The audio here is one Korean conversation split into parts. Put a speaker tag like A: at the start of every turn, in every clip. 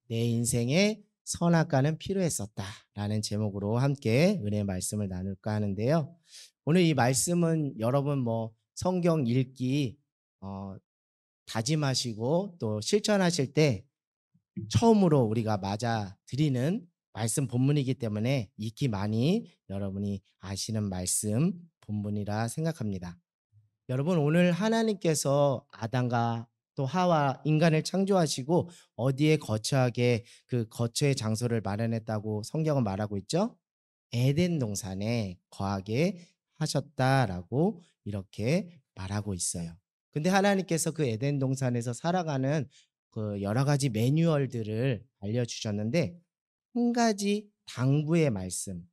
A: 내 인생에 선악과는 필요했었다라는 제목으로 함께 은혜의 말씀을 나눌까 하는데요. 오늘 이 말씀은 여러분 성경 읽기 어, 다짐하시고 또 실천하실 때 처음으로 우리가 맞아 드리는 말씀 본문이기 때문에 익히 많이 여러분이 아시는 말씀 본문이라 생각합니다. 여러분, 오늘 하나님께서 아담과 또 하와 인간을 창조하시고 어디에 거처하게 그 거처의 장소를 마련했다고 성경은 말하고 있죠? 에덴 동산에 거하게 하셨다라고 이렇게 말하고 있어요. 근데 하나님께서 그 에덴 동산에서 살아가는 그 여러 가지 매뉴얼들을 알려주셨는데, 한 가지 당부의 말씀,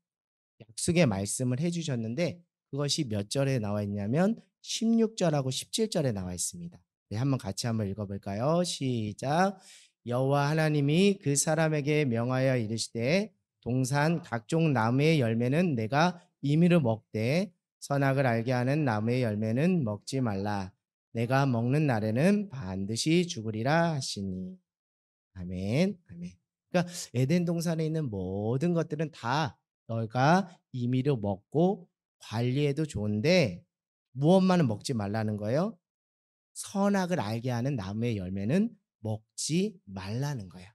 A: 약속의 말씀을 해주셨는데, 그것이 몇 절에 나와 있냐면 16절하고 17절에 나와 있습니다. 네, 한번 같이 한번 읽어볼까요? 시작. 여호와 하나님이 그 사람에게 명하여 이르시되 동산 각종 나무의 열매는 내가 임의로 먹되 선악을 알게 하는 나무의 열매는 먹지 말라. 내가 먹는 날에는 반드시 죽으리라 하시니. 아멘. 아멘. 그러니까 에덴 동산에 있는 모든 것들은 다 너가 임의로 먹고 관리해도 좋은데 무엇만은 먹지 말라는 거예요? 선악을 알게 하는 나무의 열매는 먹지 말라는 거예요.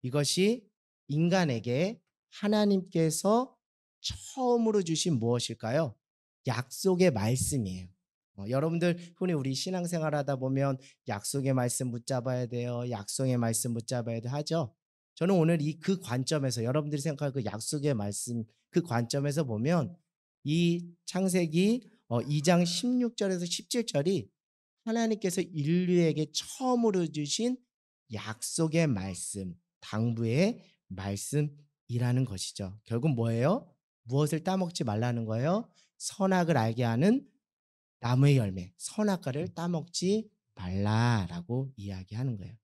A: 이것이 인간에게 하나님께서 처음으로 주신 무엇일까요? 약속의 말씀이에요. 여러분들 흔히 우리 신앙생활 하다 보면 약속의 말씀 붙잡아야 돼요. 약속의 말씀 붙잡아야 돼 하죠. 저는 오늘 그 관점에서 여러분들이 생각할 그 약속의 말씀 그 관점에서 보면 이 창세기 2장 16절에서 17절이 하나님께서 인류에게 처음으로 주신 약속의 말씀, 당부의 말씀이라는 것이죠. 결국 뭐예요? 무엇을 따먹지 말라는 거예요? 선악을 알게 하는 나무의 열매, 선악과를 따먹지 말라라고 이야기하는 거예요.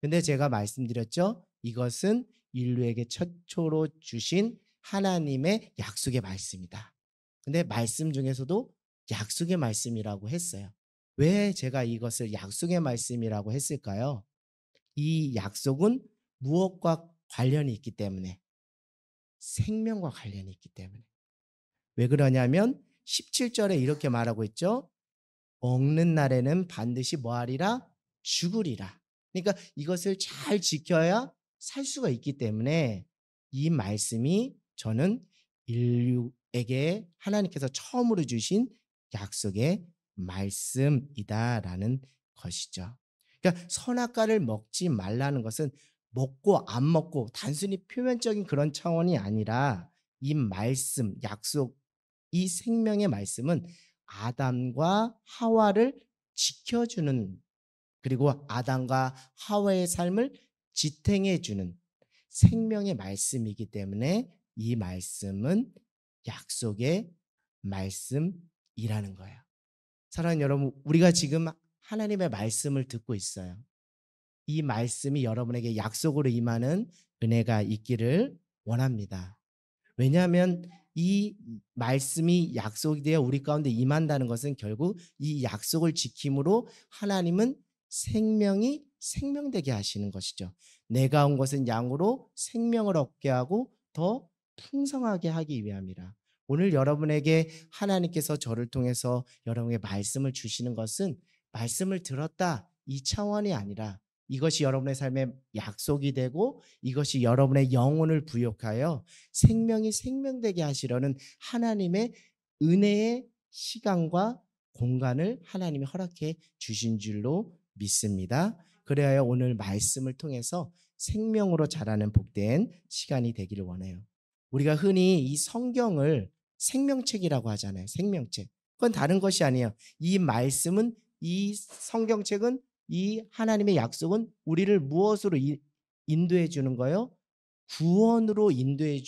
A: 근데 제가 말씀드렸죠? 이것은 인류에게 최초로 주신 하나님의 약속의 말씀이다. 근데 말씀 중에서도 약속의 말씀이라고 했어요. 왜 제가 이것을 약속의 말씀이라고 했을까요? 이 약속은 무엇과 관련이 있기 때문에, 생명과 관련이 있기 때문에. 왜 그러냐면 17절에 이렇게 말하고 있죠. 먹는 날에는 반드시 뭐하리라? 죽으리라. 그러니까 이것을 잘 지켜야 살 수가 있기 때문에 이 말씀이 저는 인류에게 하나님께서 처음으로 주신 약속의 말씀이다라는 것이죠. 그러니까 선악과를 먹지 말라는 것은 먹고 안 먹고 단순히 표면적인 그런 차원이 아니라 이 말씀, 약속, 이 생명의 말씀은 아담과 하와를 지켜주는, 그리고 아담과 하와의 삶을 지탱해 주는 생명의 말씀이기 때문에 이 말씀은 약속의 말씀이라는 거예요. 사랑하는 여러분, 우리가 지금 하나님의 말씀을 듣고 있어요. 이 말씀이 여러분에게 약속으로 임하는 은혜가 있기를 원합니다. 왜냐하면 이 말씀이 약속이 되어 우리 가운데 임한다는 것은 결국 이 약속을 지킴으로 하나님은 생명이 생명되게 하시는 것이죠. 내가 온 것은 양으로 생명을 얻게 하고 더 풍성하게 하기 위함이라. 오늘 여러분에게 하나님께서 저를 통해서 여러분에게 말씀을 주시는 것은 말씀을 들었다 이 차원이 아니라 이것이 여러분의 삶의 약속이 되고 이것이 여러분의 영혼을 부욕하여 생명이 생명되게 하시려는 하나님의 은혜의 시간과 공간을 하나님이 허락해 주신 줄로 믿습니다. 그래야 오늘 말씀을 통해서 생명으로 자라는 복된 시간이 되기를 원해요. 우리가 흔히 이 성경을 생명책이라고 하잖아요. 생명책. 그건 다른 것이 아니에요. 이 말씀은 이 성경책은 이 하나님의 약속은 우리를 무엇으로 인도해 주는 거예요? 구원으로 인도해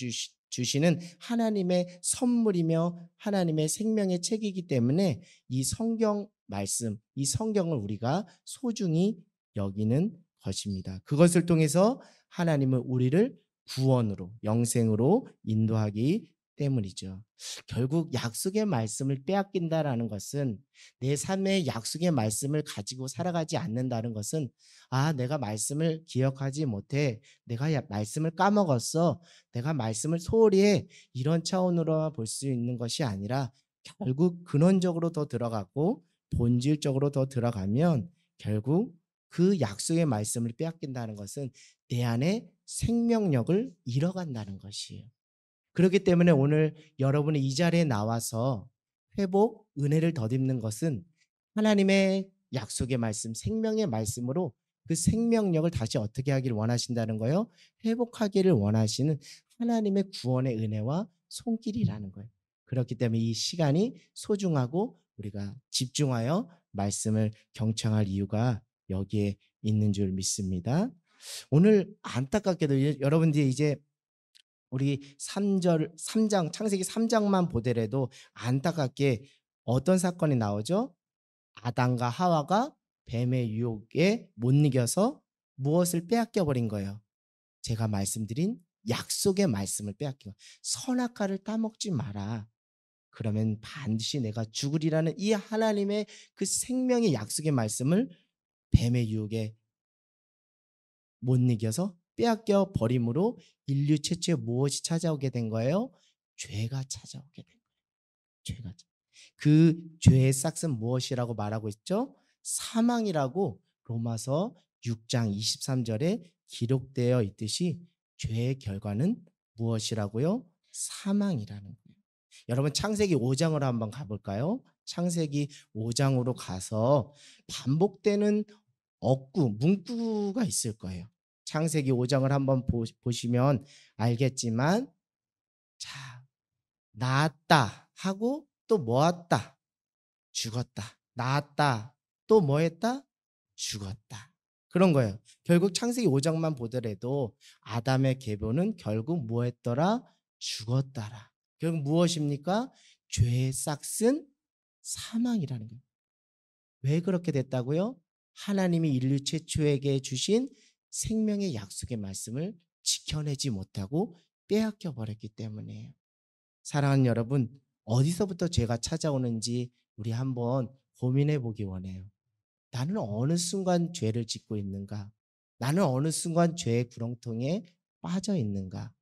A: 주시는 하나님의 선물이며 하나님의 생명의 책이기 때문에 이 성경 말씀, 이 성경을 우리가 소중히 여기는 것입니다. 그것을 통해서 하나님은 우리를 구원으로, 영생으로 인도하기 때문이죠. 결국 약속의 말씀을 빼앗긴다라는 것은 내 삶의 약속의 말씀을 가지고 살아가지 않는다는 것은 내가 말씀을 기억하지 못해. 내가 말씀을 까먹었어. 내가 말씀을 소홀히 해. 이런 차원으로 볼 수 있는 것이 아니라 결국 근원적으로 더 들어가고 본질적으로 더 들어가면 결국 그 약속의 말씀을 빼앗긴다는 것은 내 안에 생명력을 잃어간다는 것이에요. 그렇기 때문에 오늘 여러분이 이 자리에 나와서 회복, 은혜를 덧입는 것은 하나님의 약속의 말씀, 생명의 말씀으로 그 생명력을 다시 어떻게 하기를 원하신다는 거예요? 회복하기를 원하시는 하나님의 구원의 은혜와 손길이라는 거예요. 그렇기 때문에 이 시간이 소중하고 우리가 집중하여 말씀을 경청할 이유가 여기에 있는 줄 믿습니다. 오늘 안타깝게도 여러분들이 이제 우리 3장 창세기 3장만 보더라도 안타깝게 어떤 사건이 나오죠? 아담과 하와가 뱀의 유혹에 못 이겨서 무엇을 빼앗겨 버린 거예요? 제가 말씀드린 약속의 말씀을 빼앗겨. 선악과를 따먹지 마라. 그러면 반드시 내가 죽으리라는 이 하나님의 그 생명의 약속의 말씀을 뱀의 유혹에 못 이겨서 빼앗겨 버림으로 인류 최초에 무엇이 찾아오게 된 거예요? 죄가 찾아오게 된 거예요. 죄가. 그 죄의 싹은 무엇이라고 말하고 있죠? 사망이라고 로마서 6장 23절에 기록되어 있듯이 죄의 결과는 무엇이라고요? 사망이라는 거예요. 여러분 창세기 5장으로 한번 가볼까요? 창세기 5장으로 가서 반복되는 억구, 문구가 있을 거예요. 창세기 5장을 한번 보시면 알겠지만 자, 낳았다 하고 또 모았다. 죽었다. 낳았다. 또 뭐 했다? 죽었다. 그런 거예요. 결국 창세기 5장만 보더라도 아담의 계보는 결국 뭐 했더라? 죽었다라. 결국 무엇입니까? 죄의 싹은 사망이라는 거예요. 왜 그렇게 됐다고요? 하나님이 인류 최초에게 주신 생명의 약속의 말씀을 지켜내지 못하고 빼앗겨 버렸기 때문이에요. 사랑하는 여러분, 어디서부터 죄가 찾아오는지 우리 한번 고민해 보기 원해요. 나는 어느 순간 죄를 짓고 있는가? 나는 어느 순간 죄의 구렁텅이에 빠져 있는가?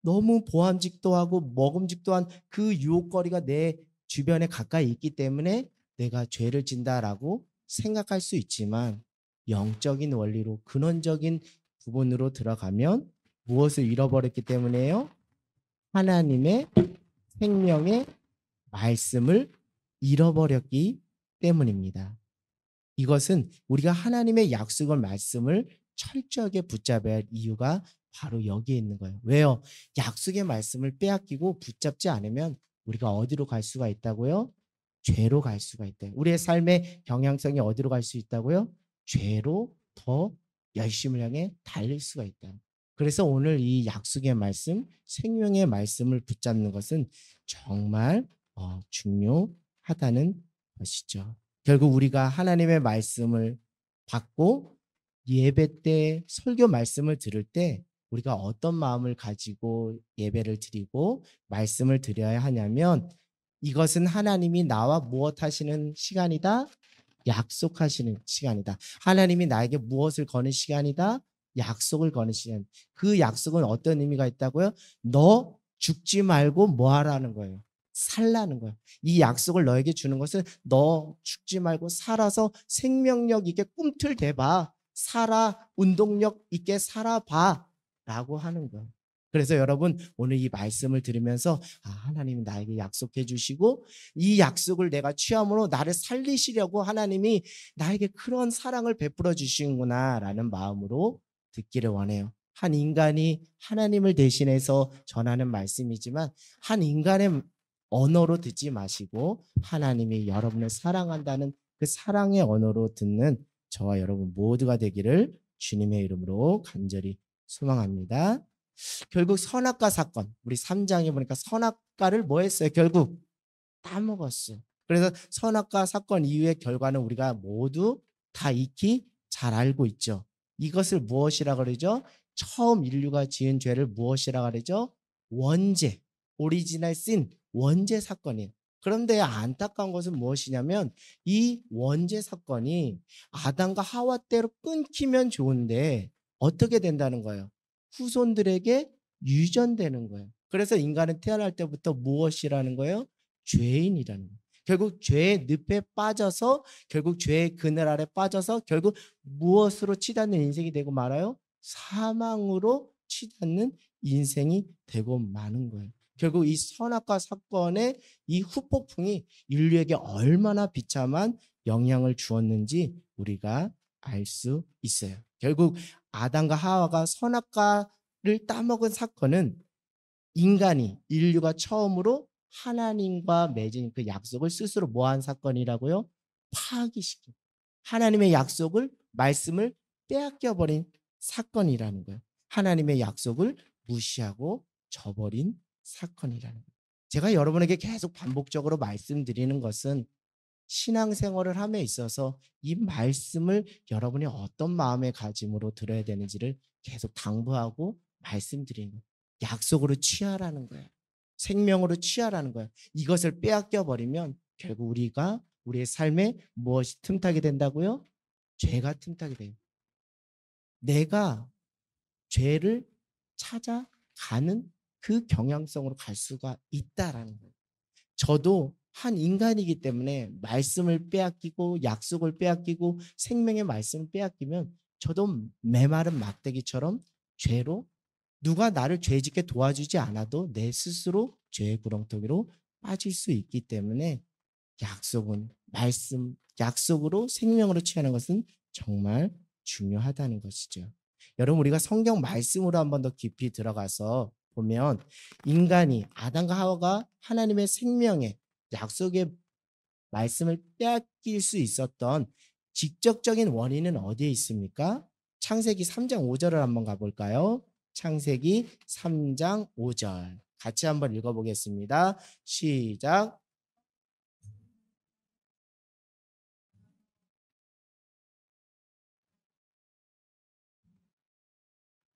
A: 너무 보암직도 하고 먹음직도 한 그 유혹거리가 내 주변에 가까이 있기 때문에 내가 죄를 진다라고 생각할 수 있지만 영적인 원리로 근원적인 부분으로 들어가면 무엇을 잃어버렸기 때문에요? 하나님의 생명의 말씀을 잃어버렸기 때문입니다. 이것은 우리가 하나님의 약속의 말씀을 철저하게 붙잡아야 할 이유가 바로 여기에 있는 거예요. 왜요? 약속의 말씀을 빼앗기고 붙잡지 않으면 우리가 어디로 갈 수가 있다고요? 죄로 갈 수가 있다. 우리의 삶의 경향성이 어디로 갈 수 있다고요? 죄로 더 열심을 향해 달릴 수가 있다. 그래서 오늘 이 약속의 말씀, 생명의 말씀을 붙잡는 것은 정말 중요하다는 것이죠. 결국 우리가 하나님의 말씀을 받고 예배 때 설교 말씀을 들을 때 우리가 어떤 마음을 가지고 예배를 드리고 말씀을 드려야 하냐면 이것은 하나님이 나와 무엇 하시는 시간이다? 약속하시는 시간이다. 하나님이 나에게 무엇을 거는 시간이다? 약속을 거는 시간. 그 약속은 어떤 의미가 있다고요? 너 죽지 말고 뭐 하라는 거예요? 살라는 거예요. 이 약속을 너에게 주는 것은 너 죽지 말고 살아서 생명력 있게 꿈틀대봐. 살아, 운동력 있게 살아봐. 라고 하는 거예요. 그래서 여러분 오늘 이 말씀을 들으면서 하나님이 나에게 약속해 주시고 이 약속을 내가 취함으로 나를 살리시려고 하나님이 나에게 그런 사랑을 베풀어 주시는구나 라는 마음으로 듣기를 원해요. 한 인간이 하나님을 대신해서 전하는 말씀이지만 한 인간의 언어로 듣지 마시고 하나님이 여러분을 사랑한다는 그 사랑의 언어로 듣는 저와 여러분 모두가 되기를 주님의 이름으로 간절히 소망합니다. 결국 선악과 사건, 우리 3장에 보니까 선악과를 뭐 했어요? 결국 따먹었어. 그래서 선악과 사건 이후의 결과는 우리가 모두 다 익히 잘 알고 있죠. 이것을 무엇이라 그러죠? 처음 인류가 지은 죄를 무엇이라 그러죠? 원죄. 오리지널 신, 원죄 사건이에요. 그런데 안타까운 것은 무엇이냐면 이 원죄 사건이 아담과 하와 때로 끊기면 좋은데 어떻게 된다는 거예요? 후손들에게 유전되는 거예요. 그래서 인간은 태어날 때부터 무엇이라는 거예요? 죄인이라는 거예요. 결국 죄의 늪에 빠져서 결국 죄의 그늘 아래 빠져서 결국 무엇으로 치닫는 인생이 되고 말아요? 사망으로 치닫는 인생이 되고 마는 거예요. 결국 이 선악과 사건의 이 후폭풍이 인류에게 얼마나 비참한 영향을 주었는지 우리가 알 수 있어요. 결국 아담과 하와가 선악과를 따먹은 사건은 인류가 처음으로 하나님과 맺은 그 약속을 스스로 뭐한 사건이라고요? 파기시킨. 하나님의 약속을, 말씀을 빼앗겨버린 사건이라는 거예요. 하나님의 약속을 무시하고 저버린 사건이라는 거예요. 제가 여러분에게 계속 반복적으로 말씀드리는 것은 신앙생활을 함에 있어서 이 말씀을 여러분이 어떤 마음의 가짐으로 들어야 되는지를 계속 당부하고 말씀드리는 거예요. 약속으로 취하라는 거예요. 생명으로 취하라는 거예요. 이것을 빼앗겨 버리면 결국 우리가 우리의 삶에 무엇이 틈타게 된다고요? 죄가 틈타게 돼요. 내가 죄를 찾아가는 그 경향성으로 갈 수가 있다라는 거예요. 저도 한 인간이기 때문에 말씀을 빼앗기고 약속을 빼앗기고 생명의 말씀을 빼앗기면 저도 메마른 막대기처럼 죄로 누가 나를 죄짓게 도와주지 않아도 내 스스로 죄의 구렁텅이로 빠질 수 있기 때문에 약속은 말씀, 약속으로 생명으로 취하는 것은 정말 중요하다는 것이죠. 여러분 우리가 성경 말씀으로 한 번 더 깊이 들어가서 보면 인간이 아담과 하와가 하나님의 생명의 약속의 말씀을 빼앗길 수 있었던 직접적인 원인은 어디에 있습니까? 창세기 3장 5절을 한번 가볼까요? 창세기 3장 5절 같이 한번 읽어보겠습니다. 시작.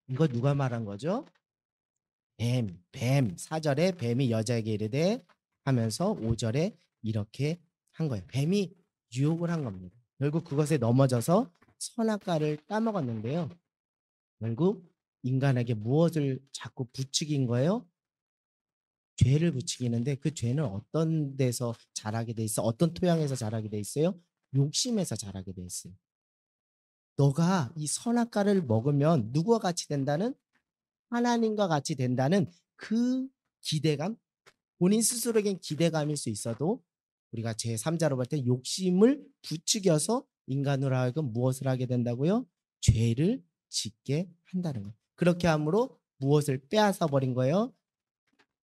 A: 이거 누가 말한 거죠? 뱀. 4절에 뱀이 여자에게 이르되 하면서 5절에 이렇게 한 거예요. 뱀이 유혹을 한 겁니다. 결국 그것에 넘어져서 선악과를 따먹었는데요. 결국 인간에게 무엇을 자꾸 부추긴 거예요? 죄를 부추기는데 그 죄는 어떤 데서 자라게 돼 있어? 어떤 토양에서 자라게 돼 있어요? 욕심에서 자라게 돼 있어요. 너가 이 선악과를 먹으면 누구와 같이 된다는? 하나님과 같이 된다는 그 기대감, 본인 스스로에겐 기대감일 수 있어도 우리가 제3자로 볼 때 욕심을 부추겨서 인간으로 하여금 무엇을 하게 된다고요? 죄를 짓게 한다는 거예요. 그렇게 함으로 무엇을 빼앗아 버린 거예요?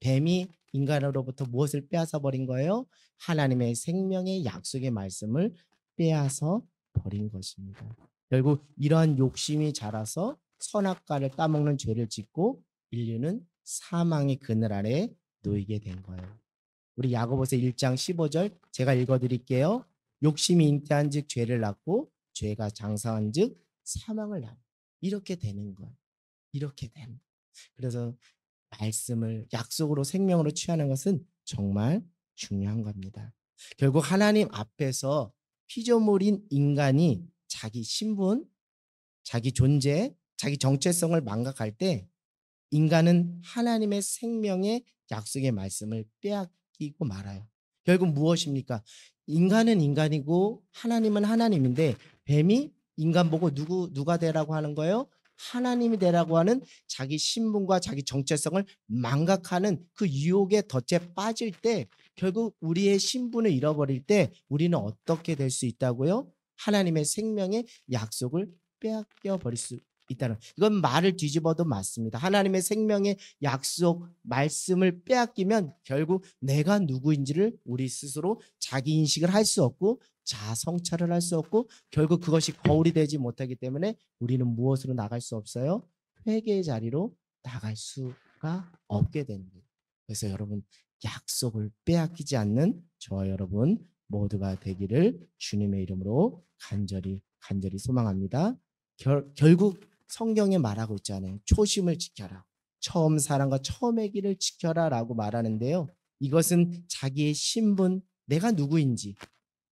A: 뱀이 인간으로부터 무엇을 빼앗아 버린 거예요? 하나님의 생명의 약속의 말씀을 빼앗아 버린 것입니다. 결국 이러한 욕심이 자라서 선악과를 따먹는 죄를 짓고 인류는 사망의 그늘 아래 놓이게 된 거예요. 우리 야고보서 1장 15절 제가 읽어드릴게요. 욕심이 잉태한즉 죄를 낳고 죄가 장사한즉 사망을 낳아. 이렇게 되는 거예요. 이렇게 되는. 그래서 말씀을 약속으로 생명으로 취하는 것은 정말 중요한 겁니다. 결국 하나님 앞에서 피조물인 인간이 자기 신분, 자기 존재, 자기 정체성을 망각할 때 인간은 하나님의 생명의 약속의 말씀을 빼앗기고 말아요. 결국 무엇입니까? 인간은 인간이고 하나님은 하나님인데 뱀이 인간 보고 누가 되라고 하는 거예요? 하나님이 되라고 하는 자기 신분과 자기 정체성을 망각하는 그 유혹의 덫에 빠질 때 결국 우리의 신분을 잃어버릴 때 우리는 어떻게 될 수 있다고요? 하나님의 생명의 약속을 빼앗겨 버릴 수 있다는, 이건 말을 뒤집어도 맞습니다. 하나님의 생명의 약속 말씀을 빼앗기면 결국 내가 누구인지를 우리 스스로 자기 인식을 할 수 없고 자아 성찰을 할 수 없고 결국 그것이 거울이 되지 못하기 때문에 우리는 무엇으로 나갈 수 없어요? 회개의 자리로 나갈 수가 없게 되는 거예요. 그래서 여러분 약속을 빼앗기지 않는 저와 여러분 모두가 되기를 주님의 이름으로 간절히 소망합니다. 결국 성경에 말하고 있잖아요. 초심을 지켜라. 처음 사랑과 처음의 길을 지켜라라고 말하는데요. 이것은 자기의 신분, 내가 누구인지,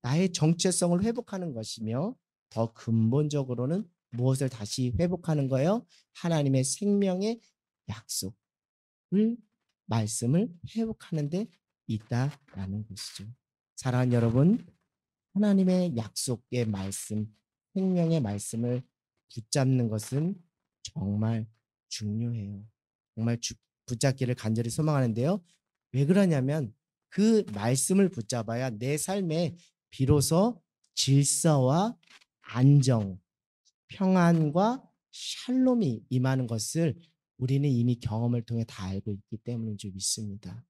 A: 나의 정체성을 회복하는 것이며 더 근본적으로는 무엇을 다시 회복하는 거예요? 하나님의 생명의 약속을 말씀을 회복하는 데 있다라는 것이죠. 사랑하는 여러분, 하나님의 약속의 말씀, 생명의 말씀을 붙잡는 것은 정말 중요해요. 정말 붙잡기를 간절히 소망하는데요. 왜 그러냐면 그 말씀을 붙잡아야 내 삶에 비로소 질서와 안정, 평안과 샬롬이 임하는 것을 우리는 이미 경험을 통해 다 알고 있기 때문인 줄 믿습니다.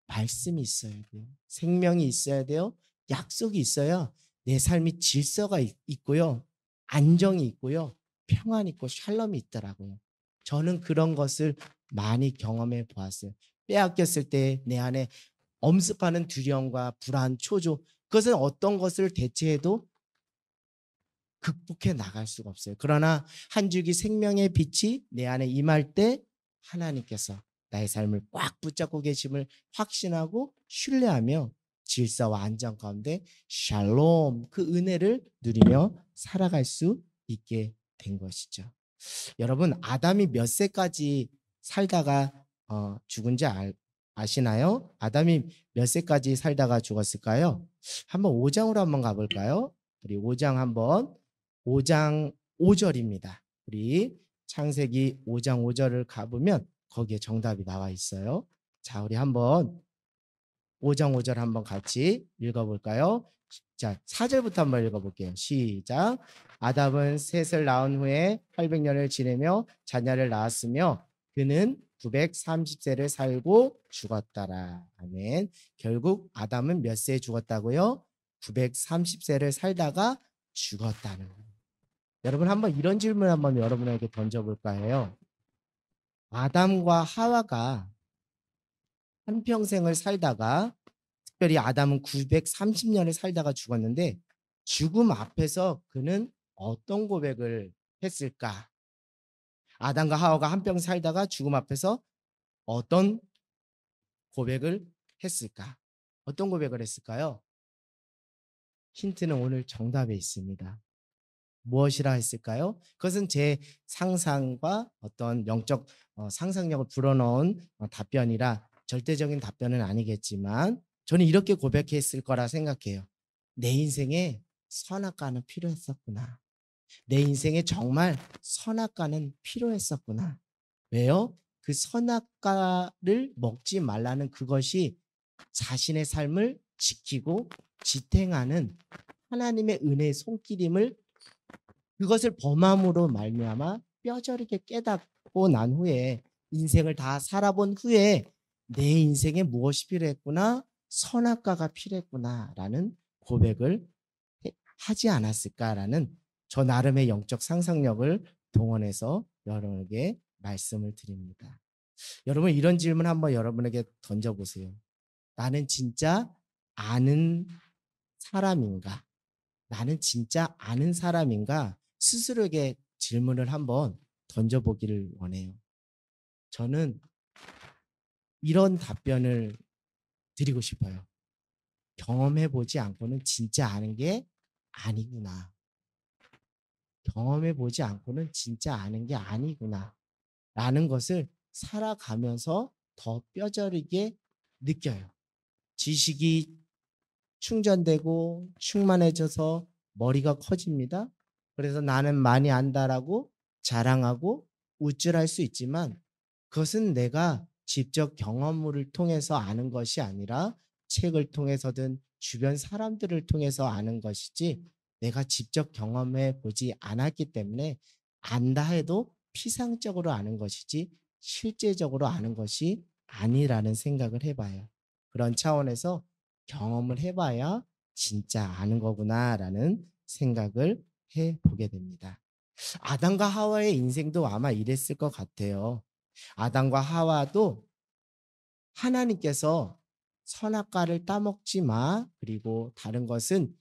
A: 말씀이 있어야 돼요. 생명이 있어야 돼요. 약속이 있어야 내 삶이 질서가 있고요. 안정이 있고요. 평안이 있고 샬롬이 있더라고요. 저는 그런 것을 많이 경험해 보았어요. 빼앗겼을 때 내 안에 엄습하는 두려움과 불안, 초조, 그것은 어떤 것을 대체해도 극복해 나갈 수가 없어요. 그러나 한 줄기 생명의 빛이 내 안에 임할 때 하나님께서 나의 삶을 꽉 붙잡고 계심을 확신하고 신뢰하며 질서와 안정 가운데 샬롬, 그 은혜를 누리며 살아갈 수 있게 된 것이죠. 여러분, 아담이 몇 세까지 살다가 죽은지 아시나요? 아담이 몇 세까지 살다가 죽었을까요? 한번 5장으로 한번 가볼까요? 우리 5장 한번, 5장 5절입니다. 우리 창세기 5장 5절을 가보면 거기에 정답이 나와 있어요. 자, 우리 한번 5장 5절 한번 같이 읽어볼까요? 자, 4절부터 한번 읽어볼게요. 시작. 아담은 셋을 낳은 후에 800년을 지내며 자녀를 낳았으며 그는 930세를 살고 죽었더라. 아멘. 결국 아담은 몇 세에 죽었다고요? 930세를 살다가 죽었다는 거예요. 여러분, 한번 이런 질문 한번 여러분에게 던져볼까 해요. 아담과 하와가 한평생을 살다가, 특별히 아담은 930년을 살다가 죽었는데 죽음 앞에서 그는 어떤 고백을 했을까? 아담과 하와가 한평 살다가 죽음 앞에서 어떤 고백을 했을까? 어떤 고백을 했을까요? 힌트는 오늘 정답에 있습니다. 무엇이라 했을까요? 그것은 제 상상과 어떤 영적 상상력을 불어넣은 답변이라 절대적인 답변은 아니겠지만 저는 이렇게 고백했을 거라 생각해요. 내 인생에 선악과는 필요했었구나. 내 인생에 정말 선악과는 필요했었구나. 왜요? 그 선악과를 먹지 말라는 그것이 자신의 삶을 지키고 지탱하는 하나님의 은혜의 손길임을, 그것을 범함으로 말미암아 뼈저리게 깨닫고 난 후에 인생을 다 살아본 후에 내 인생에 무엇이 필요했구나, 선악과가 필요했구나라는 고백을 하지 않았을까라는 저 나름의 영적 상상력을 동원해서 여러분에게 말씀을 드립니다. 여러분, 이런 질문 한번 여러분에게 던져보세요. 나는 진짜 아는 사람인가? 나는 진짜 아는 사람인가? 스스로에게 질문을 한번 던져보기를 원해요. 저는 이런 답변을 드리고 싶어요. 경험해보지 않고는 진짜 아는 게 아니구나. 경험해보지 않고는 진짜 아는 게 아니구나. 라는 것을 살아가면서 더 뼈저리게 느껴요. 지식이 충전되고 충만해져서 머리가 커집니다. 그래서 나는 많이 안다라고 자랑하고 우쭐할 수 있지만 그것은 내가 직접 경험을 통해서 아는 것이 아니라 책을 통해서든 주변 사람들을 통해서 아는 것이지 내가 직접 경험해 보지 않았기 때문에 안다 해도 피상적으로 아는 것이지 실제적으로 아는 것이 아니라는 생각을 해봐요. 그런 차원에서 경험을 해봐야 진짜 아는 거구나라는 생각을 해보게 됩니다. 아담과 하와의 인생도 아마 이랬을 것 같아요. 아담과 하와도 하나님께서 선악과를 따먹지 마, 그리고 다른 것은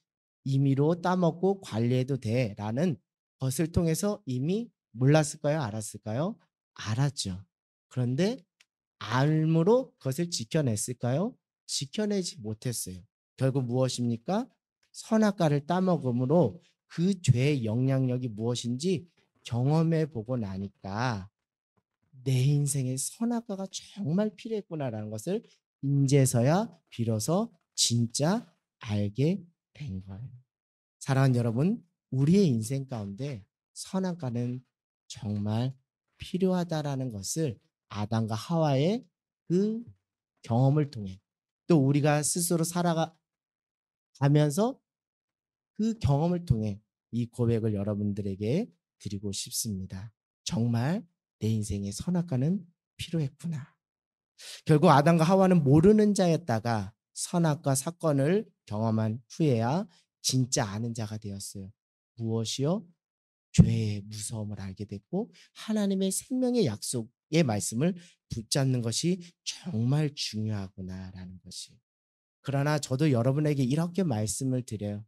A: 임의로 따먹고 관리해도 돼라는 것을 통해서 이미 몰랐을까요? 알았을까요? 알았죠. 그런데 알므로 그것을 지켜냈을까요? 지켜내지 못했어요. 결국 무엇입니까? 선악과를 따먹음으로 그 죄의 영향력이 무엇인지 경험해 보고 나니까 내 인생에 선악과가 정말 필요했구나라는 것을 인제서야 비로소 진짜 알게 된 거예요. 사랑하는 여러분, 우리의 인생 가운데 선악과는 정말 필요하다라는 것을 아담과 하와의 그 경험을 통해 또 우리가 스스로 살아가면서 그 경험을 통해 이 고백을 여러분들에게 드리고 싶습니다. 정말 내 인생에 선악과는 필요했구나. 결국 아담과 하와는 모르는 자였다가 선악과 사건을 경험한 후에야 진짜 아는 자가 되었어요. 무엇이요? 죄의 무서움을 알게 됐고 하나님의 생명의 약속의 말씀을 붙잡는 것이 정말 중요하구나라는 것이. 그러나 저도 여러분에게 이렇게 말씀을 드려요.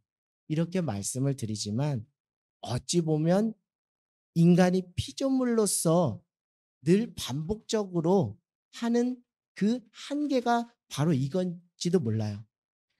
A: 이렇게 말씀을 드리지만 어찌 보면 인간이 피조물로서 늘 반복적으로 하는 그 한계가 바로 이건지도 몰라요.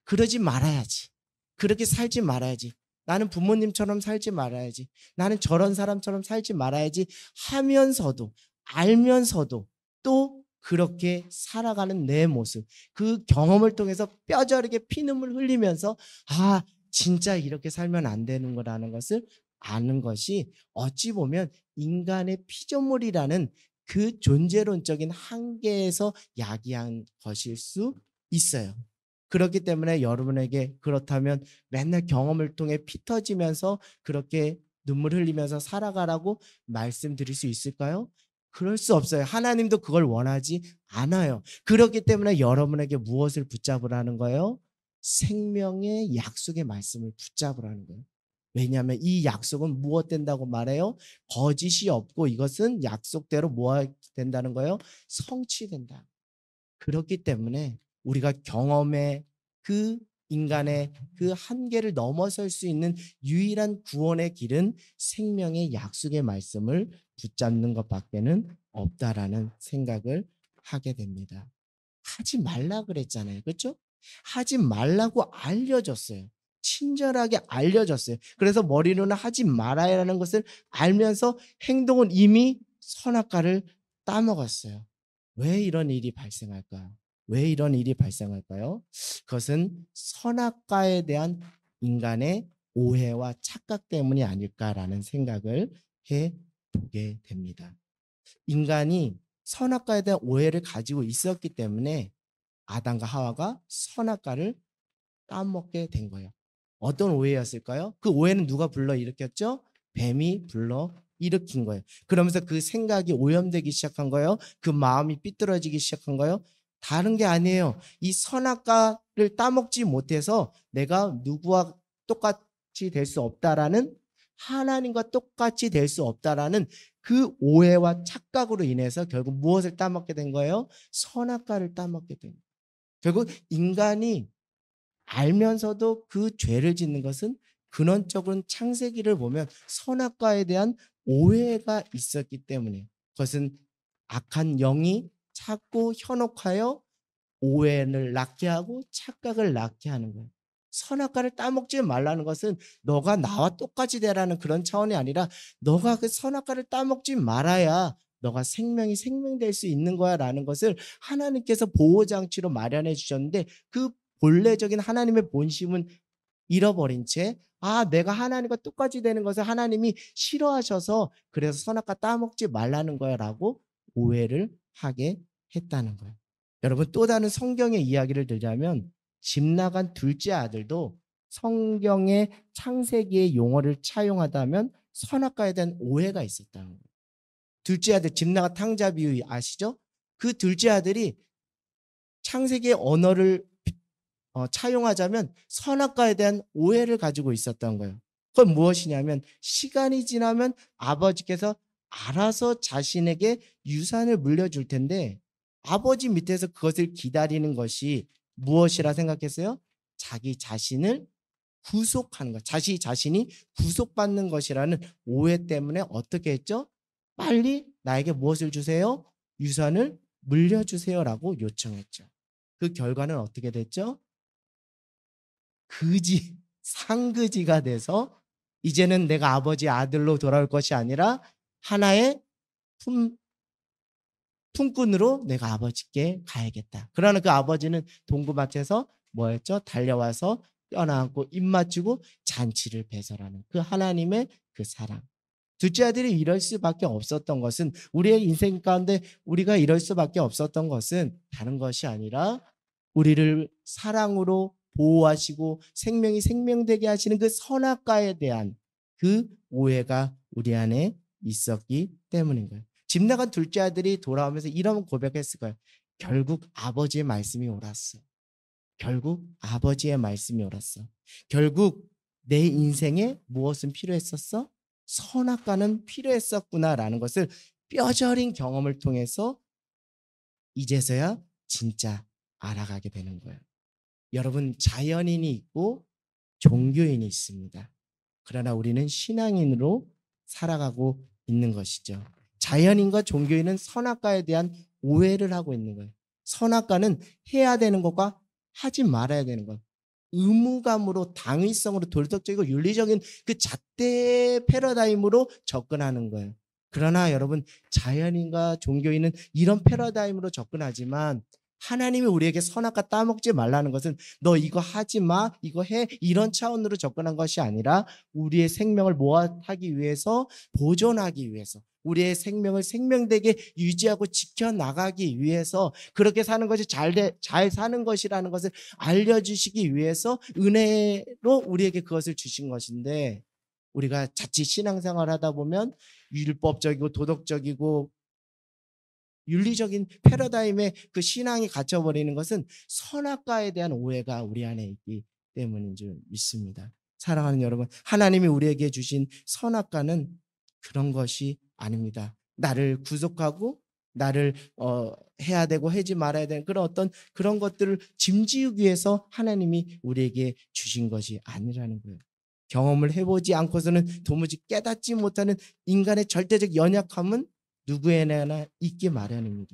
A: 그러지 말아야지. 그렇게 살지 말아야지. 나는 부모님처럼 살지 말아야지. 나는 저런 사람처럼 살지 말아야지 하면서도 알면서도 또 그렇게 살아가는 내 모습, 그 경험을 통해서 뼈저리게 피눈물 흘리면서 아, 진짜 이렇게 살면 안 되는 거라는 것을 아는 것이 어찌 보면 인간의 피조물이라는 그 존재론적인 한계에서 야기한 것일 수 있어요. 그렇기 때문에 여러분에게 그렇다면 맨날 경험을 통해 피 터지면서 그렇게 눈물 흘리면서 살아가라고 말씀드릴 수 있을까요? 그럴 수 없어요. 하나님도 그걸 원하지 않아요. 그렇기 때문에 여러분에게 무엇을 붙잡으라는 거예요? 생명의 약속의 말씀을 붙잡으라는 거예요. 왜냐하면 이 약속은 무엇 된다고 말해요? 거짓이 없고 이것은 약속대로 무엇 된다는 거예요? 성취된다. 그렇기 때문에 우리가 경험의 그 인간의 그 한계를 넘어설 수 있는 유일한 구원의 길은 생명의 약속의 말씀을 붙잡는 것밖에는 없다라는 생각을 하게 됩니다. 하지 말라 그랬잖아요. 그렇죠? 하지 말라고 알려줬어요. 친절하게 알려줬어요. 그래서 머리로는 하지 말아야 하는 것을 알면서 행동은 이미 선악과를 따먹었어요. 왜 이런 일이 발생할까요? 왜 이런 일이 발생할까요? 그것은 선악과에 대한 인간의 오해와 착각 때문이 아닐까라는 생각을 해 보게 됩니다. 인간이 선악과에 대한 오해를 가지고 있었기 때문에 아담과 하와가 선악과를 따먹게 된 거예요. 어떤 오해였을까요? 그 오해는 누가 불러일으켰죠? 뱀이 불러일으킨 거예요. 그러면서 그 생각이 오염되기 시작한 거예요. 그 마음이 삐뚤어지기 시작한 거예요. 다른 게 아니에요. 이 선악과를 따먹지 못해서 내가 누구와 똑같이 될 수 없다라는, 하나님과 똑같이 될 수 없다라는 그 오해와 착각으로 인해서 결국 무엇을 따먹게 된 거예요? 선악과를 따먹게 된 거예요. 결국 인간이 알면서도 그 죄를 짓는 것은 근원적으로는 창세기를 보면 선악과에 대한 오해가 있었기 때문에, 그것은 악한 영이 자꾸 현혹하여 오해를 낳게 하고 착각을 낳게 하는 거예요. 선악과를 따먹지 말라는 것은 너가 나와 똑같이 되라는 그런 차원이 아니라 너가 그 선악과를 따먹지 말아야 너가 생명될 수 있는 거야라는 것을 하나님께서 보호장치로 마련해 주셨는데, 그 본래적인 하나님의 본심은 잃어버린 채 내가 하나님과 똑같이 되는 것을 하나님이 싫어하셔서 그래서 선악과 따먹지 말라는 거야라고 오해를 하게 했다는 거예요. 여러분, 또 다른 성경의 이야기를 들자면 집 나간 둘째 아들도 성경의 창세기의 용어를 차용하다면 선악과에 대한 오해가 있었다는 거예요. 둘째 아들 집 나간 탕자 비유 아시죠? 그 둘째 아들이 창세기의 언어를 차용하자면 선악과에 대한 오해를 가지고 있었던 거예요. 그건 무엇이냐면 시간이 지나면 아버지께서 알아서 자신에게 유산을 물려줄 텐데 아버지 밑에서 그것을 기다리는 것이 무엇이라 생각했어요? 자기 자신을 구속하는 것, 자신이 구속받는 것이라는 오해 때문에 어떻게 했죠? 빨리 나에게 무엇을 주세요? 유산을 물려주세요라고 요청했죠. 그 결과는 어떻게 됐죠? 상그지가 돼서 이제는 내가 아버지 아들로 돌아올 것이 아니라 하나의 품꾼으로 내가 아버지께 가야겠다. 그러나 그 아버지는 동부밭에서 뭐였죠? 달려와서 껴안고 입 맞추고 잔치를 배설하는 그 하나님의 그 사랑. 둘째 아들이 이럴 수밖에 없었던 것은, 우리의 인생 가운데 우리가 이럴 수밖에 없었던 것은 다른 것이 아니라 우리를 사랑으로 보호하시고 생명이 생명되게 하시는 그 선악과에 대한 그 오해가 우리 안에 있었기 때문인 거예요. 집 나간 둘째 아들이 돌아오면서 이런 고백했을 거예요. 결국 아버지의 말씀이 옳았어. 결국 아버지의 말씀이 옳았어. 결국 내 인생에 무엇은 필요했었어? 선악과는 필요했었구나라는 것을 뼈저린 경험을 통해서 이제서야 진짜 알아가게 되는 거예요. 여러분, 자연인이 있고 종교인이 있습니다. 그러나 우리는 신앙인으로 살아가고 있는 것이죠. 자연인과 종교인은 선악과에 대한 오해를 하고 있는 거예요. 선악과는 해야 되는 것과 하지 말아야 되는 것. 의무감으로, 당위성으로, 도덕적이고 윤리적인 그 잣대 패러다임으로 접근하는 거예요. 그러나 여러분, 자연인과 종교인은 이런 패러다임으로 접근하지만 하나님이 우리에게 선악과 따먹지 말라는 것은 너 이거 하지 마, 이거 해, 이런 차원으로 접근한 것이 아니라 우리의 생명을 모아하기 위해서, 보존하기 위해서, 우리의 생명을 생명되게 유지하고 지켜나가기 위해서, 그렇게 사는 것이 잘 사는 것이라는 것을 알려주시기 위해서 은혜로 우리에게 그것을 주신 것인데, 우리가 자칫 신앙생활을 하다 보면 율법적이고 도덕적이고 윤리적인 패러다임에 그 신앙이 갇혀버리는 것은 선악과에 대한 오해가 우리 안에 있기 때문인 줄 믿습니다. 사랑하는 여러분, 하나님이 우리에게 주신 선악과는 그런 것이 아닙니다. 나를 구속하고 나를 해야 되고 하지 말아야 되는 그런 것들을 짐지우기 위해서 하나님이 우리에게 주신 것이 아니라는 거예요. 경험을 해보지 않고서는 도무지 깨닫지 못하는 인간의 절대적 연약함은 누구에나 있기 마련입니다.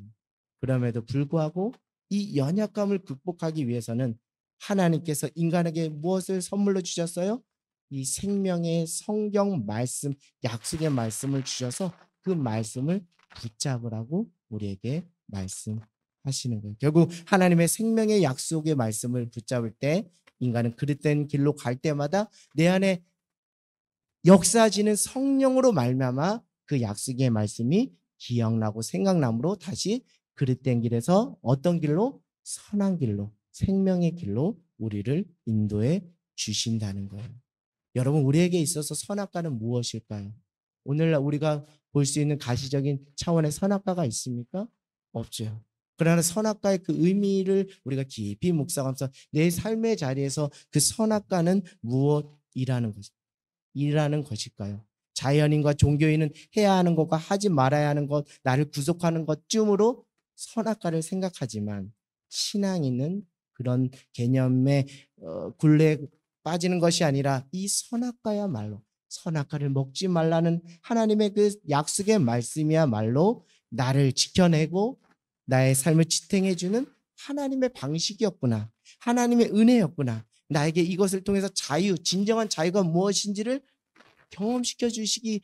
A: 그럼에도 불구하고 이 연약감을 극복하기 위해서는 하나님께서 인간에게 무엇을 선물로 주셨어요? 이 생명의 성경 말씀, 약속의 말씀을 주셔서 그 말씀을 붙잡으라고 우리에게 말씀하시는 거예요. 결국 하나님의 생명의 약속의 말씀을 붙잡을 때 인간은 그릇된 길로 갈 때마다 내 안에 역사하시는 성령으로 말미암아 그 약속의 말씀이 기억나고 생각남으로 다시 그릇된 길에서 어떤 길로? 선한 길로, 생명의 길로 우리를 인도해 주신다는 거예요. 여러분, 우리에게 있어서 선악과는 무엇일까요? 오늘날 우리가 볼 수 있는 가시적인 차원의 선악과가 있습니까? 없죠. 그러나 선악과의 그 의미를 우리가 깊이 묵상하면서 내 삶의 자리에서 그 선악과는 무엇이라는 것일까요? 자연인과 종교인은 해야 하는 것과 하지 말아야 하는 것, 나를 구속하는 것쯤으로 선악과를 생각하지만 신앙인은 그런 개념의 굴레에 빠지는 것이 아니라 이 선악과야말로, 선악과를 먹지 말라는 하나님의 그 약속의 말씀이야말로 나를 지켜내고 나의 삶을 지탱해 주는 하나님의 방식이었구나. 하나님의 은혜였구나. 나에게 이것을 통해서 진정한 자유가 무엇인지를 경험시켜 주시기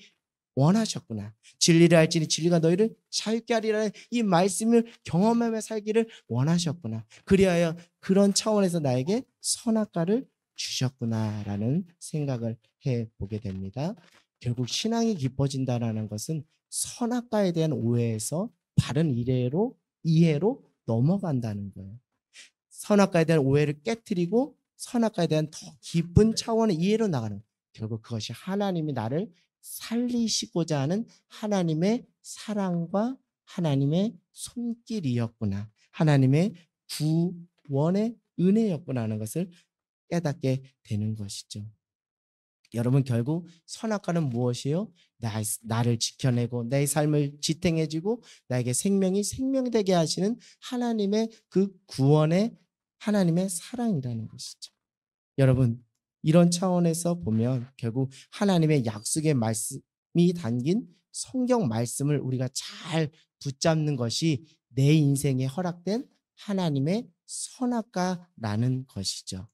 A: 원하셨구나. 진리를 알지니 진리가 너희를 자유케 하리라는 이 말씀을 경험하며 살기를 원하셨구나. 그리하여 그런 차원에서 나에게 선악과를 주셨구나라는 생각을 해보게 됩니다. 결국 신앙이 깊어진다는 것은 선악과에 대한 오해에서 바른 이해로 넘어간다는 거예요. 선악과에 대한 오해를 깨트리고 선악과에 대한 더 깊은 차원의 이해로 나가는 거예요. 결국 그것이 하나님이 나를 살리시고자 하는 하나님의 사랑과 하나님의 손길이었구나. 하나님의 구원의 은혜였구나 하는 것을 깨닫게 되는 것이죠. 여러분, 결국 선악과는 무엇이요? 나를 지켜내고 내 삶을 지탱해주고 나에게 생명이 생명되게 하시는 하나님의 그 구원의 하나님의 사랑이라는 것이죠. 여러분, 이런 차원에서 보면 결국 하나님의 약속의 말씀이 담긴 성경 말씀을 우리가 잘 붙잡는 것이 내 인생에 허락된 하나님의 선악과라는 것이죠.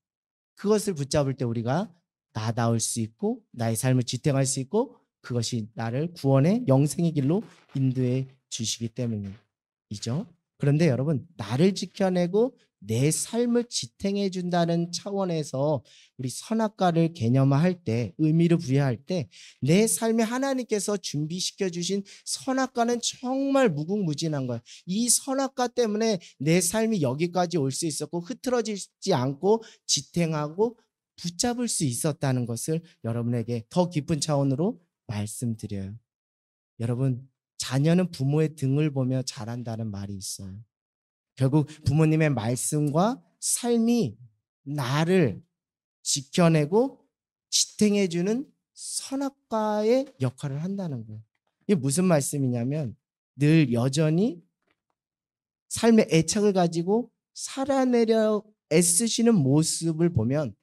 A: 그것을 붙잡을 때 우리가 나다울 수 있고 나의 삶을 지탱할 수 있고 그것이 나를 구원의 영생의 길로 인도해 주시기 때문이죠. 그런데 여러분, 나를 지켜내고 내 삶을 지탱해 준다는 차원에서 우리 선악과를 개념화할 때, 의미를 부여할 때 내 삶에 하나님께서 준비시켜 주신 선악과는 정말 무궁무진한 거예요. 이 선악과 때문에 내 삶이 여기까지 올 수 있었고 흐트러지지 않고 지탱하고 붙잡을 수 있었다는 것을 여러분에게 더 깊은 차원으로 말씀드려요. 여러분, 자녀는 부모의 등을 보며 자란다는 말이 있어요. 결국 부모님의 말씀과 삶이 나를 지켜내고 지탱해주는 선악과의 역할을 한다는 거예요. 이게 무슨 말씀이냐면 늘 여전히 삶의 애착을 가지고 살아내려 애쓰시는 모습을 보면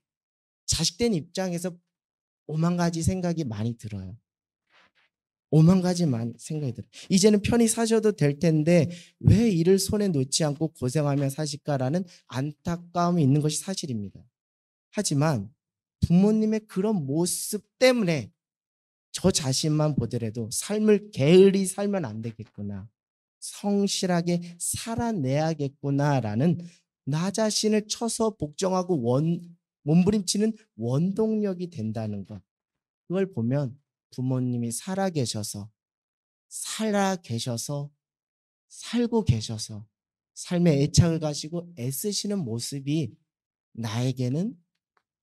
A: 자식된 입장에서 오만 가지 생각이 많이 들어요. 오만 가지 생각이 들어요. 이제는 편히 사셔도 될 텐데 왜 이를 손에 놓지 않고 고생하며 사실까라는 안타까움이 있는 것이 사실입니다. 하지만 부모님의 그런 모습 때문에 저 자신만 보더라도 삶을 게을리 살면 안 되겠구나. 성실하게 살아내야겠구나라는 나 자신을 쳐서 복종하고 몸부림치는 원동력이 된다는 것. 그걸 보면 부모님이 살고 계셔서 삶의 애착을 가지고 애쓰시는 모습이 나에게는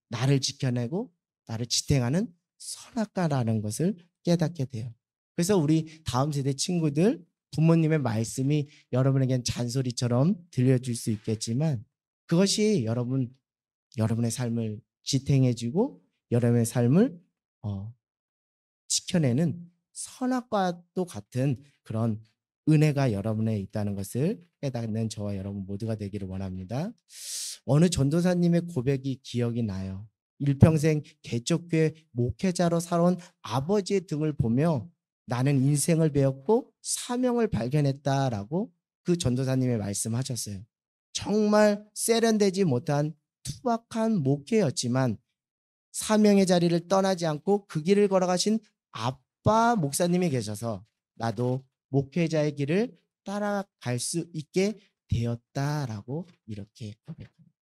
A: 나를 지켜내고 나를 지탱하는 선악과라는 것을 깨닫게 돼요. 그래서 우리 다음 세대 친구들 부모님의 말씀이 여러분에겐 잔소리처럼 들려줄 수 있겠지만 그것이 여러분의 삶을 지탱해주고 여러분의 삶을 지켜내는 선악과도 같은 그런 은혜가 여러분에 있다는 것을 깨닫는 저와 여러분 모두가 되기를 원합니다. 어느 전도사님의 고백이 기억이 나요. 일평생 개척교회 목회자로 살아온 아버지의 등을 보며 나는 인생을 배웠고 사명을 발견했다라고 그 전도사님의 말씀하셨어요. 정말 세련되지 못한 투박한 목회였지만 사명의 자리를 떠나지 않고 그 길을 걸어가신 아빠 목사님이 계셔서 나도 목회자의 길을 따라갈 수 있게 되었다라고 이렇게 고백합니다.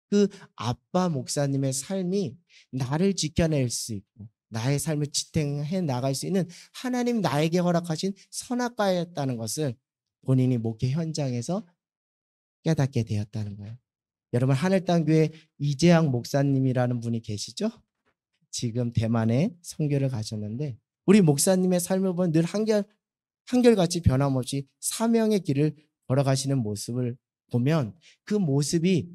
A: 그 아빠 목사님의 삶이 나를 지켜낼 수 있고 나의 삶을 지탱해 나갈 수 있는 하나님 나에게 허락하신 선악과였다는 것을 본인이 목회 현장에서 깨닫게 되었다는 거예요. 여러분, 하늘땅교회 이재학 목사님이라는 분이 계시죠? 지금 대만에 선교를 가셨는데 우리 목사님의 삶을 보면 늘 한결같이 변함없이 사명의 길을 걸어가시는 모습을 보면 그 모습이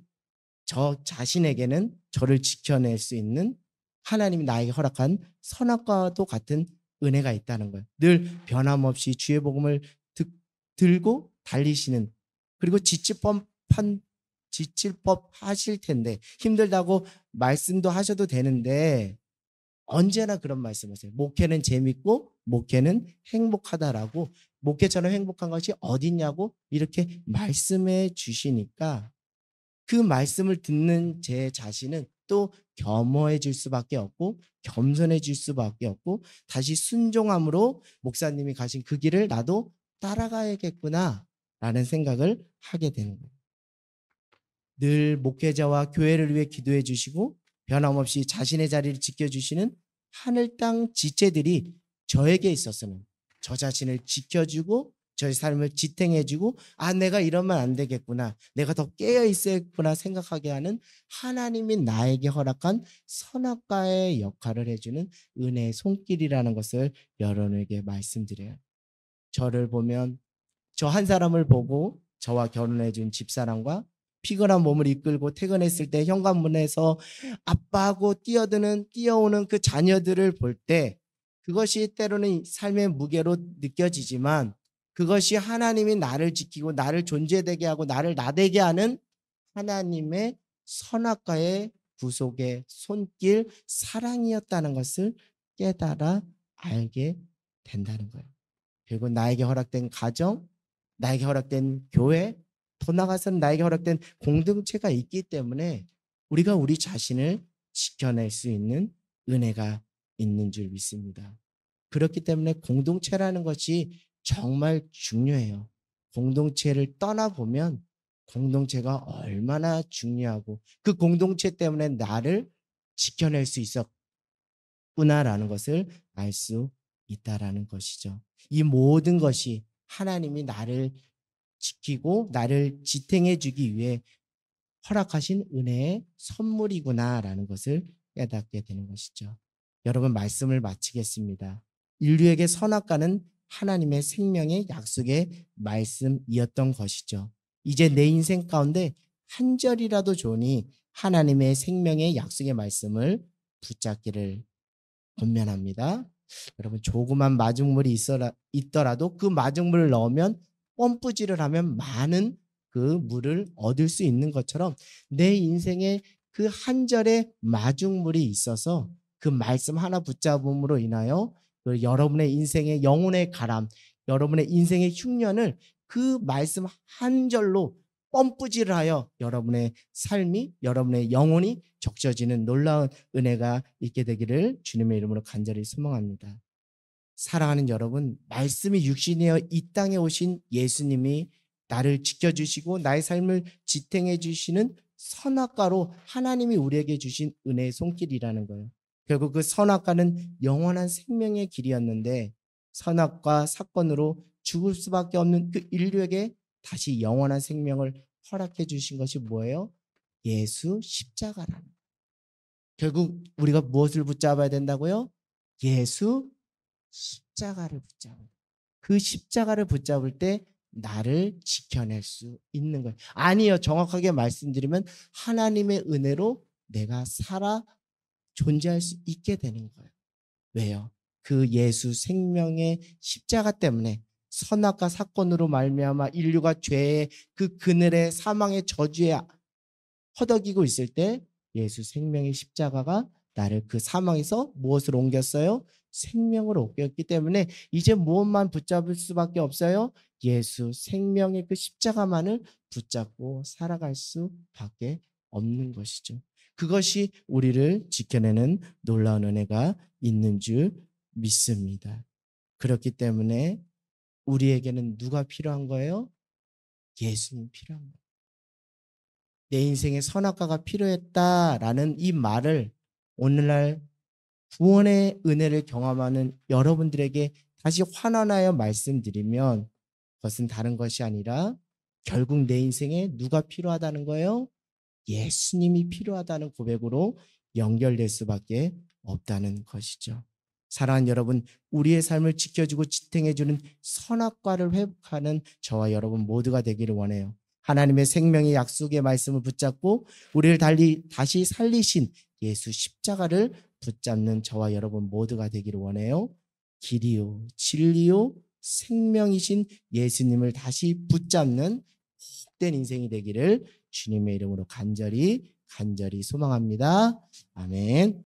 A: 저 자신에게는 저를 지켜낼 수 있는 하나님이 나에게 허락한 선악과도 같은 은혜가 있다는 거예요. 늘 변함없이 주의 복음을 들고 달리시는, 그리고 지칠 법 하실 텐데 힘들다고 말씀도 하셔도 되는데 언제나 그런 말씀하세요. 목회는 재밌고 목회는 행복하다라고, 목회처럼 행복한 것이 어딨냐고 이렇게 말씀해 주시니까 그 말씀을 듣는 제 자신은 또 겸허해질 수밖에 없고 겸손해질 수밖에 없고 다시 순종함으로 목사님이 가신 그 길을 나도 따라가야겠구나라는 생각을 하게 되는 거예요. 늘 목회자와 교회를 위해 기도해 주시고 변함없이 자신의 자리를 지켜주시는 하늘 땅 지체들이 저에게 있어서는 저 자신을 지켜주고 저의 삶을 지탱해주고 내가 이러면 안 되겠구나, 내가 더 깨어 있어야겠구나 생각하게 하는 하나님이 나에게 허락한 선악과의 역할을 해주는 은혜의 손길이라는 것을 여러분에게 말씀드려요. 저를 보면 저 한 사람을 보고 저와 결혼해준 집사람과 피곤한 몸을 이끌고 퇴근했을 때 현관문에서 아빠하고 뛰어오는 그 자녀들을 볼 때 그것이 때로는 삶의 무게로 느껴지지만 그것이 하나님이 나를 지키고 나를 존재되게 하고 나를 나되게 하는 하나님의 선악과의 구속의 손길 사랑이었다는 것을 깨달아 알게 된다는 거예요. 그리고 나에게 허락된 가정, 나에게 허락된 교회, 더 나아가서는 나에게 허락된 공동체가 있기 때문에 우리가 우리 자신을 지켜낼 수 있는 은혜가 있는 줄 믿습니다. 그렇기 때문에 공동체라는 것이 정말 중요해요. 공동체를 떠나보면 공동체가 얼마나 중요하고 그 공동체 때문에 나를 지켜낼 수 있었구나라는 것을 알 수 있다라는 것이죠. 이 모든 것이 하나님이 나를 지키고 나를 지탱해 주기 위해 허락하신 은혜의 선물이구나라는 것을 깨닫게 되는 것이죠. 여러분, 말씀을 마치겠습니다. 인류에게 선악과는 하나님의 생명의 약속의 말씀이었던 것이죠. 이제 내 인생 가운데 한 절이라도 좋으니 하나님의 생명의 약속의 말씀을 붙잡기를 권면합니다. 여러분, 조그만 마중물이 있더라도 그 마중물을 넣으면 펌프질을 하면 많은 그 물을 얻을 수 있는 것처럼 내 인생에 그 한 절의 마중물이 있어서 그 말씀 하나 붙잡음으로 인하여 그 여러분의 인생의 영혼의 가람, 여러분의 인생의 흉년을 그 말씀 한 절로 펌프질을 하여 여러분의 삶이, 여러분의 영혼이 적셔지는 놀라운 은혜가 있게 되기를 주님의 이름으로 간절히 소망합니다. 사랑하는 여러분, 말씀이 육신이어 이 땅에 오신 예수님이 나를 지켜주시고 나의 삶을 지탱해 주시는 선악과로 하나님이 우리에게 주신 은혜의 손길이라는 거예요. 결국 그 선악과는 영원한 생명의 길이었는데 선악과 사건으로 죽을 수밖에 없는 그 인류에게 다시 영원한 생명을 허락해 주신 것이 뭐예요? 예수 십자가라는 거예요. 결국 우리가 무엇을 붙잡아야 된다고요? 예수 십자가를 붙잡아야 돼요. 그 십자가를 붙잡을 때 나를 지켜낼 수 있는 거예요. 아니요. 정확하게 말씀드리면 하나님의 은혜로 내가 살아 존재할 수 있게 되는 거예요. 왜요? 그 예수 생명의 십자가 때문에 선악과 사건으로 말미암아 인류가 죄의 그 그늘의 사망의 저주에 허덕이고 있을 때 예수 생명의 십자가가 나를 그 사망에서 무엇을 옮겼어요? 생명으로 옮겼기 때문에 이제 무엇만 붙잡을 수밖에 없어요? 예수 생명의 그 십자가만을 붙잡고 살아갈 수밖에 없는 것이죠. 그것이 우리를 지켜내는 놀라운 은혜가 있는 줄 믿습니다. 그렇기 때문에 우리에게는 누가 필요한 거예요? 예수님 필요한 거예요. 내 인생에 선악과가 필요했다라는 이 말을 오늘날 구원의 은혜를 경험하는 여러분들에게 다시 환원하여 말씀드리면 그것은 다른 것이 아니라 결국 내 인생에 누가 필요하다는 거예요? 예수님이 필요하다는 고백으로 연결될 수밖에 없다는 것이죠. 사랑하는 여러분, 우리의 삶을 지켜주고 지탱해주는 선악과를 회복하는 저와 여러분 모두가 되기를 원해요. 하나님의 생명의 약속의 말씀을 붙잡고 우리를 다시 살리신 예수 십자가를 붙잡는 저와 여러분 모두가 되기를 원해요. 길이요, 진리요, 생명이신 예수님을 다시 붙잡는 복된 인생이 되기를 주님의 이름으로 간절히 소망합니다. 아멘.